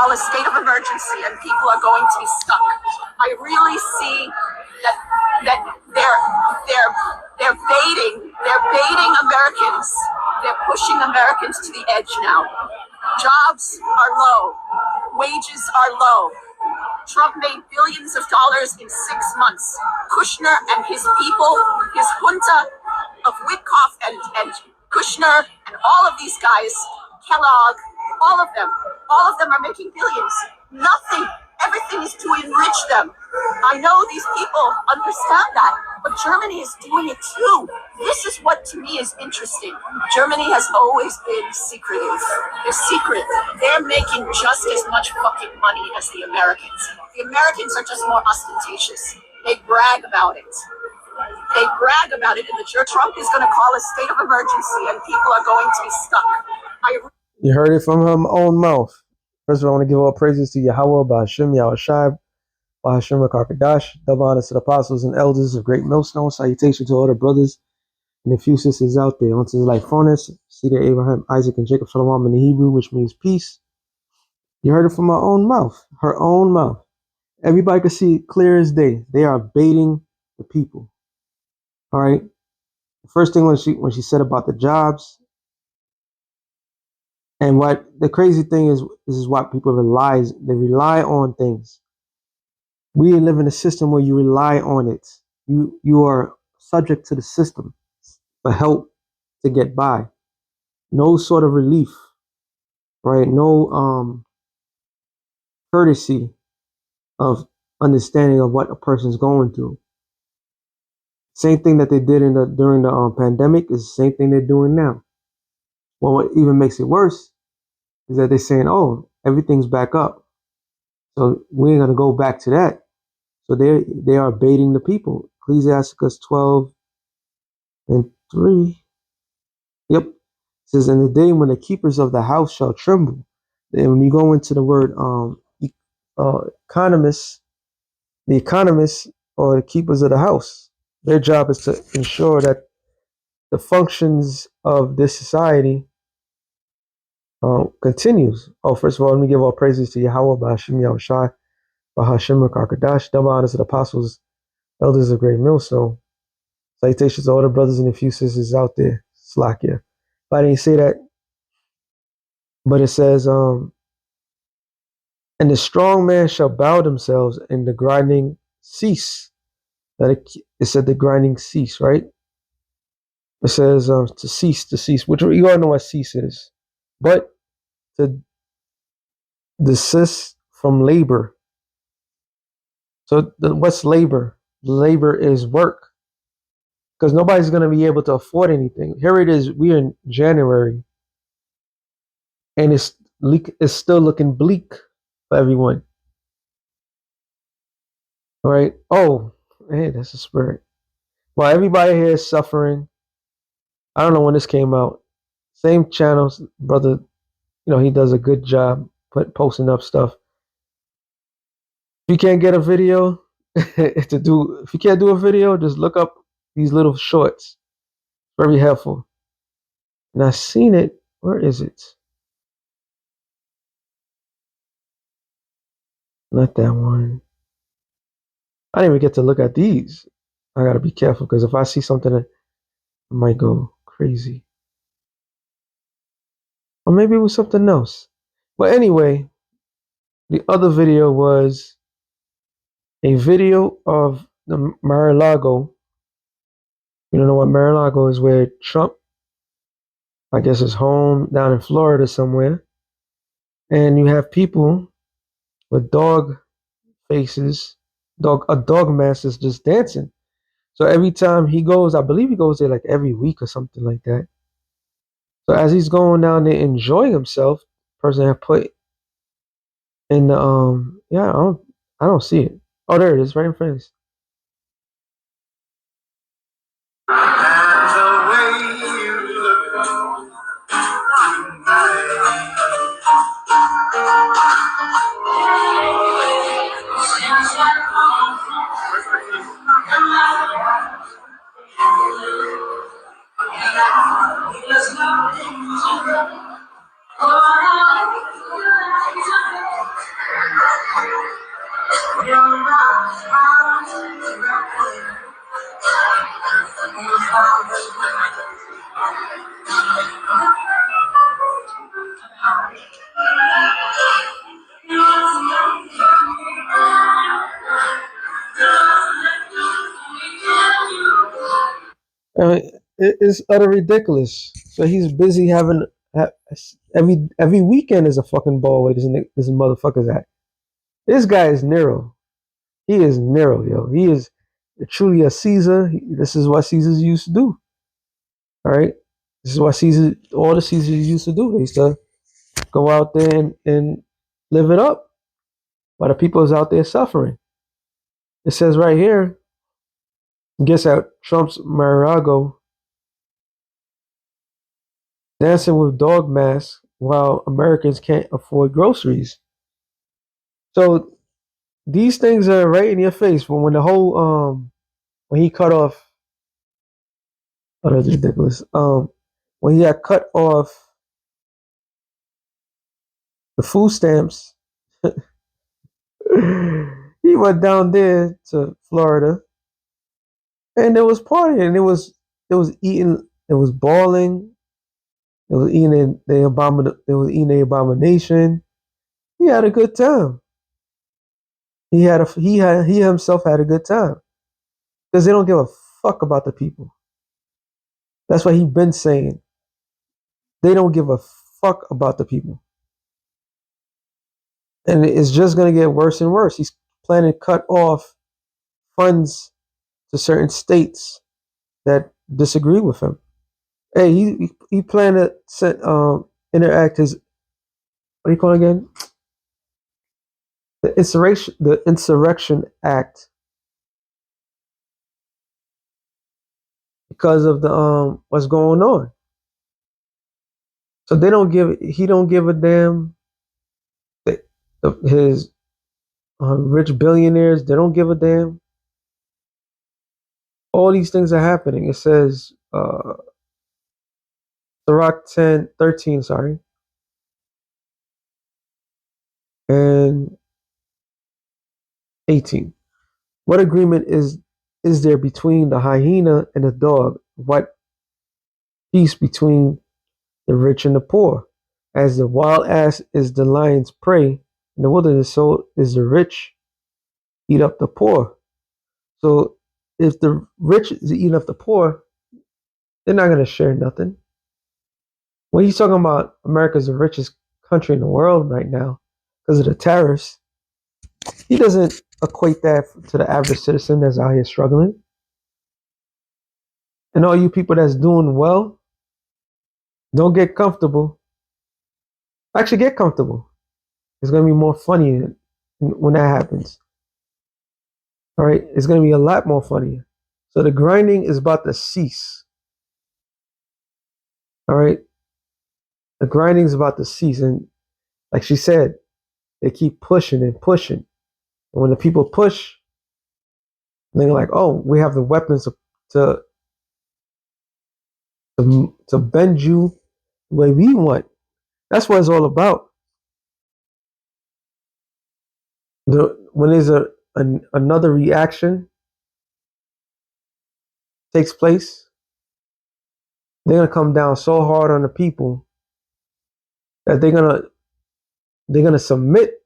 call a state of emergency and people are going to be stuck. I really see that they're baiting Americans. They're pushing Americans to the edge now. Jobs are low, wages are low. Trump made billions of dollars in 6 months. Kushner and his people, his junta of Witkoff and Kushner and all of these guys, Kellogg, all of them are making billions. Nothing, everything is to enrich them. I know these people understand that, but Germany is doing it too. This is what to me is interesting. Germany has always been secretive. They're secret. They're making just as much fucking money as the Americans. The Americans are just more ostentatious. They brag about it. They brag about it, and Trump is going to call a state of emergency, and people are going to be stuck. You heard it from her own mouth. First of all, I want to give all praises to Yahweh, Bahashim, Yahushai, Bahashim, Rakakadash, double honors to the apostles and elders of Great Millstone. Salutation to all the brothers and the few sisters out there. Unto the life furnace, seed of Abraham, Isaac, and Jacob, Shalom in the Hebrew, which means peace. You heard it from her own mouth. Her own mouth. Everybody can see it clear as day. They are baiting the people. All right. The first thing when she said about the jobs, and what the crazy thing is, this is what people they rely on things. We live in a system where you rely on it. You are subject to the system for help to get by. No sort of relief, right? No courtesy of understanding of what a person's going through. Same thing that they did during the pandemic is the same thing they're doing now. Well, what even makes it worse is that they're saying, "Oh, everything's back up, so we ain't gonna go back to that." So they are baiting the people. Ecclesiasticus 12:3. Yep. It says, "In the day when the keepers of the house shall tremble." And when you go into the word economists, the economists or the keepers of the house, their job is to ensure that the functions of this society continues. Oh, first of all, let me give all praises to Yahweh, Bahashim Yahushai, Bahashim Rakakadash, double honors to the apostles, elders of Great Millstone. Salutations to all the brothers and the few sisters out there. Slakia. But I didn't say that. But it says, and the strong man shall bow themselves and the grinding cease. That it said the grinding cease, right? It says to cease, which you all know what cease is. But to desist from labor. So what's labor? Labor is work. Because nobody's going to be able to afford anything. Here it is. We're in January. And it's still looking bleak for everyone. All right. Oh, hey, that's the spirit. Well, everybody here is suffering. I don't know when this came out. Same channels, brother. He does a good job posting up stuff. If you can't get a video if you can't do a video, just look up these little shorts. Very helpful. And I've seen it. Where is it? Not that one. I didn't even get to look at these. I gotta be careful because if I see something that I might go crazy. Or maybe it was something else. But anyway, the other video was a video of the Mar-a-Lago. You don't know what Mar-a-Lago is, where Trump, I guess, is home down in Florida somewhere. And you have people with dog faces, a dog mask is just dancing. So every time he goes, I believe he goes there like every week or something like that. So as he's going down there enjoying himself, person have put in the I don't see it. Oh, there it is, right in front of us. I mean, it's utter ridiculous. So he's busy having every weekend is a fucking ball where this motherfucker's at. This guy is Nero. He is Nero, yo. He is truly a Caesar. This is what Caesars used to do. All right. This is what all the Caesars used to do. They used to go out there and live it up while the people is out there suffering. It says right here, guess at Trump's Mar-a-Lago, dancing with dog masks while Americans can't afford groceries. So these things are right in your face. But when the whole when he cut off, oh, that's ridiculous. When he had cut off the food stamps, he went down there to Florida, and there was partying. It was eating. It was balling. It was eating It was eating the abomination. He had a good time. He himself had a good time because they don't give a fuck about the people. That's what he been saying. They don't give a fuck about the people, and it's just gonna get worse and worse. He's planning to cut off funds to certain states that disagree with him. Hey, he planned to interact his, what do you call it again? The Insurrection Act, because of the what's going on. So he don't give a damn that his rich billionaires, they don't give a damn. All these things are happening. It says Sirach 13, sorry, and 18. What agreement is there between the hyena and the dog? What peace between the rich and the poor? As the wild ass is the lion's prey in the wilderness, so is the rich eat up the poor. So if the rich is eating up the poor, they're not gonna share nothing. When he's talking about America's the richest country in the world right now because of the tariffs, he doesn't equate that to the average citizen that's out here struggling. And all you people that's doing well, don't get comfortable. Actually, get comfortable. It's gonna be more funny when that happens. All right, it's gonna be a lot more funnier. So the grinding is about to cease. All right, the grinding is about to cease, and like she said, they keep pushing and pushing. And when the people push, they're like, "Oh, we have the weapons to to bend you the way we want." That's what it's all about. When there's another reaction takes place, they're gonna come down so hard on the people that they're gonna submit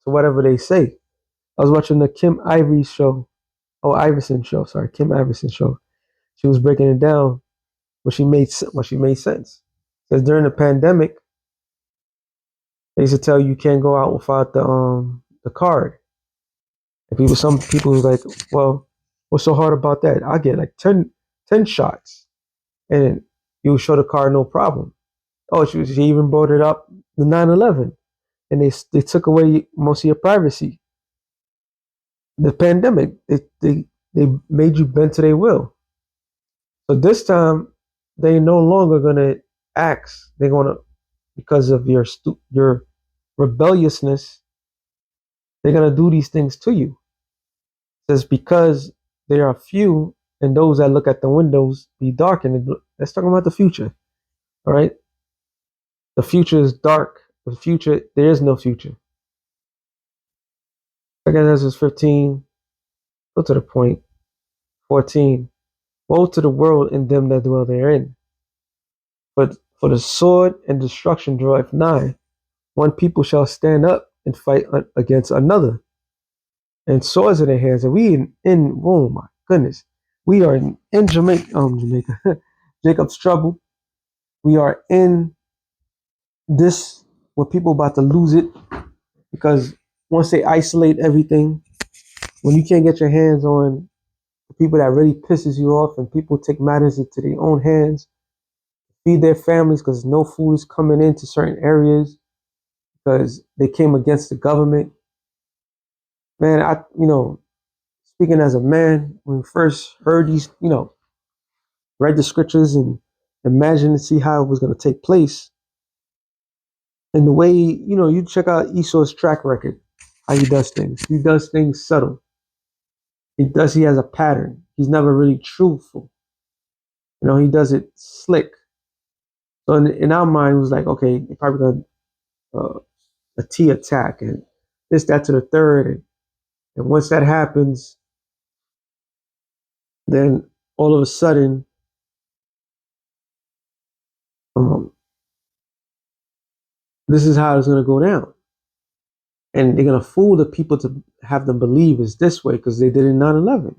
to whatever they say. I was watching the Kim Ivory show, oh Iverson show, sorry, Kim Iverson show. She was breaking it down, but she made sense. Because during the pandemic, they used to tell you can't go out without the card. And some people was like, well, what's so hard about that? I get like 10 shots, and you show the card, no problem. Oh, she even brought it up the 9/11, and they took away most of your privacy. The pandemic, they made you bend to their will. So this time, they no longer gonna ask. They're gonna, because of your rebelliousness, they're gonna do these things to you. It says because there are few, and those that look at the windows be darkened. Let's talk about the future. All right, the future is dark. The future, there is no future. Second Ezra 15. Go to the point. 14. Woe to the world and them that dwell therein. But for the sword and destruction draweth nigh, one people shall stand up and fight against another, and swords in their hands. And we oh my goodness, we are in Jamaica, Jamaica, Jacob's trouble. We are in this where people about to lose it because once they isolate everything, when you can't get your hands on the people that really pisses you off, and people take matters into their own hands, feed their families because no food is coming into certain areas because they came against the government. Man, speaking as a man, when we first heard these, read the scriptures and imagined to see how it was going to take place, and the way, you check out Esau's track record, how he does things. He does things subtle. He has a pattern. He's never really truthful. He does it slick. So in our mind, it was like, okay, they're probably going to a T attack and this, that to the third. And once that happens, then all of a sudden, um, this is how it's going to go down. And they're going to fool the people to have them believe it's this way because they did it in 9/11.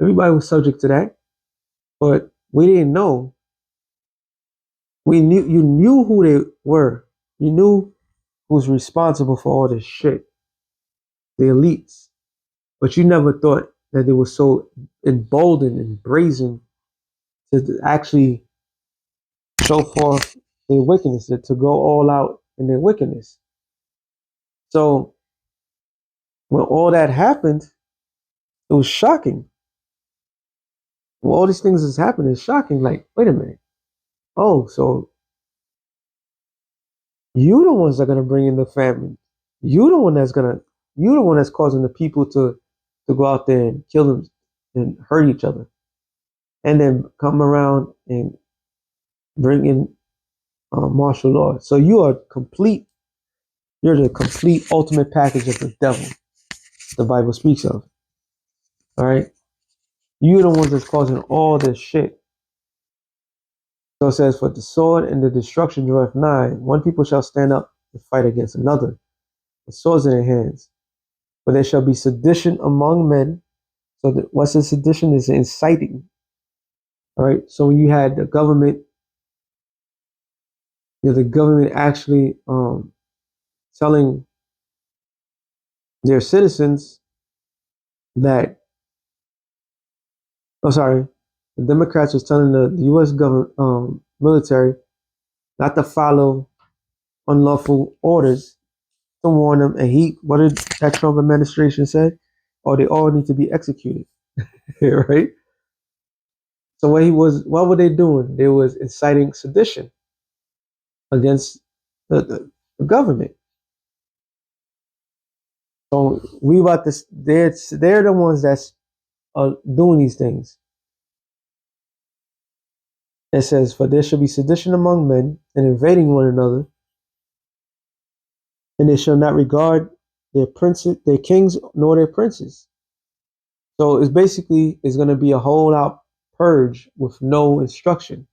Everybody was subject to that, but we didn't know. You knew who they were. You knew who was responsible for all this shit, the elites. But you never thought that they were so emboldened and brazen to actually show forth their wickedness, to go all out in their wickedness. So when all that happened, it was shocking. When all these things is happening, it's shocking. Like, wait a minute. Oh, so you the ones that are gonna bring in the famine. You the one that's causing the people to go out there and kill them and hurt each other. And then come around and bring in martial law. So you're the complete ultimate package of the devil the Bible speaks of. All right. You're the ones that's causing all this shit. So it says, for the sword and the destruction draweth nigh. One people shall stand up and fight against another, with swords in their hands. For there shall be sedition among men. So what's the sedition? Is inciting. All right. So when you had the government actually telling their citizens that, oh, sorry, the Democrats was telling the U.S. government military not to follow unlawful orders, to warn them. And what did that Trump administration say? Oh, they all need to be executed, right? So what were they doing? They was inciting sedition against the government. So we about this. They're the ones that's doing these things. It says, "For there shall be sedition among men, and invading one another, and they shall not regard their princes, their kings, nor their princes." So it's going to be a whole out purge with no instruction.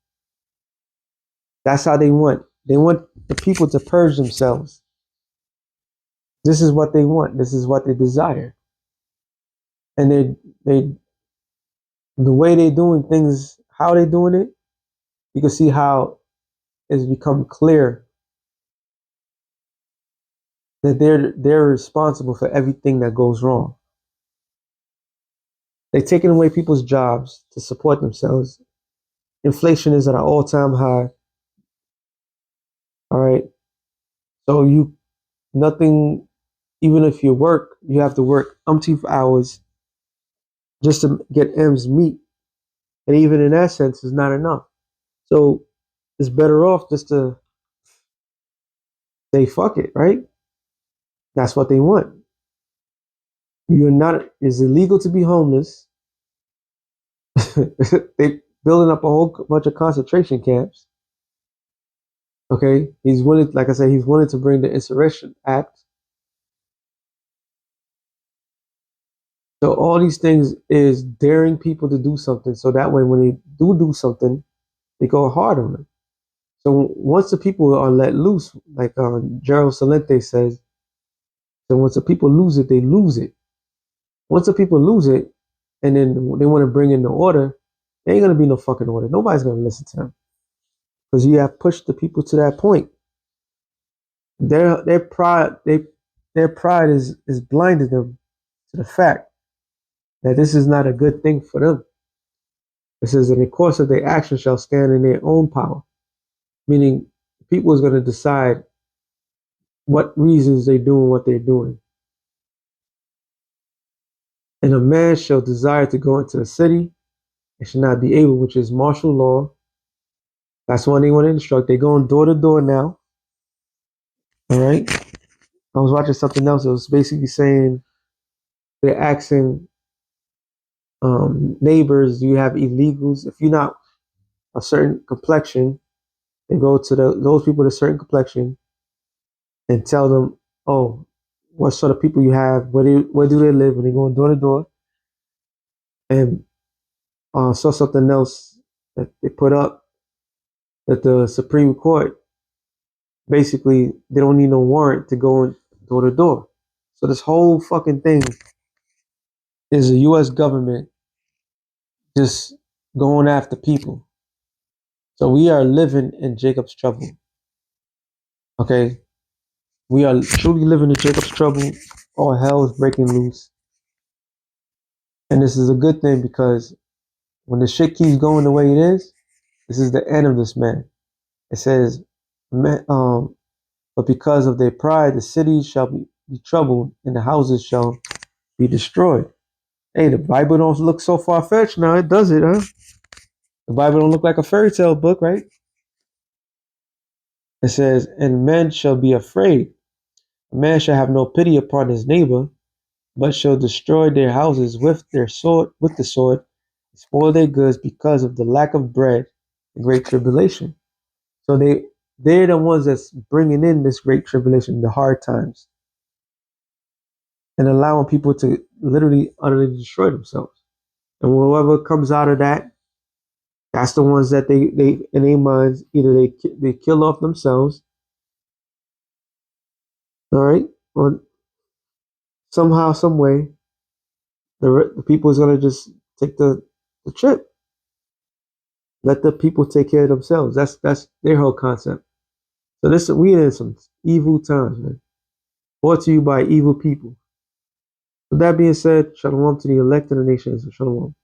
That's how they want. They want the people to purge themselves. This is what they want. This is what they desire. And they the way they're doing things, how they're doing it, you can see how it's become clear that they're responsible for everything that goes wrong. They're taking away people's jobs to support themselves. Inflation is at an all-time high. All right. So nothing, even if you work, you have to work umpteen hours just to get ends meet. And even in that sense, it's not enough. So it's better off just to say, fuck it, right? That's what they want. It's illegal to be homeless. They building up a whole bunch of concentration camps. Okay. Like I said, he's willing to bring the Insurrection Act. So all these things is daring people to do something. So that way, when they do something, they go hard on them. So once the people are let loose, like Gerald Salente says, so once the people lose it, they lose it. Once the people lose it, and then they want to bring in the order, there ain't gonna be no fucking order. Nobody's gonna listen to them because you have pushed the people to that point. Their pride their pride is blinded them to the fact that this is not a good thing for them. It says, in the course of their action shall stand in their own power, meaning the people is going to decide what reasons they're doing what they're doing. And a man shall desire to go into a city and shall not be able, which is martial law. That's one they want to instruct. They're going door to door now. All right. I was watching something else. It was basically saying they're asking neighbors, do you have illegals? If you're not a certain complexion, they go to those people with a certain complexion and tell them, oh, what sort of people you have, where do they live, and they go door to door. And saw something else that they put up that the Supreme Court basically they don't need no warrant to go in door to door. So this whole fucking thing is the U.S. government just going after people. So we are living in Jacob's trouble. Okay, we are truly living in Jacob's trouble. All hell is breaking loose, and this is a good thing because when the shit keeps going the way it is, this is the end of this man. It says, but because of their pride, the cities shall be troubled, and the houses shall be destroyed. Hey, the Bible don't look so far fetched now. It does it, huh? The Bible don't look like a fairy tale book, right? It says, and men shall be afraid. A man shall have no pity upon his neighbor, but shall destroy their houses with the sword, spoil their goods because of the lack of bread, the great tribulation. So they're the ones that's bringing in this great tribulation, the hard times, and allowing people to literally utterly destroy themselves. And whoever comes out of that, that's the ones that they in their minds either they kill off themselves, all right, or somehow, some way, the people is gonna just take the trip. Let the people take care of themselves. That's their whole concept. So this we in some evil times, man. Brought to you by evil people. With that being said, shalom to the elect of the nations. Shalom.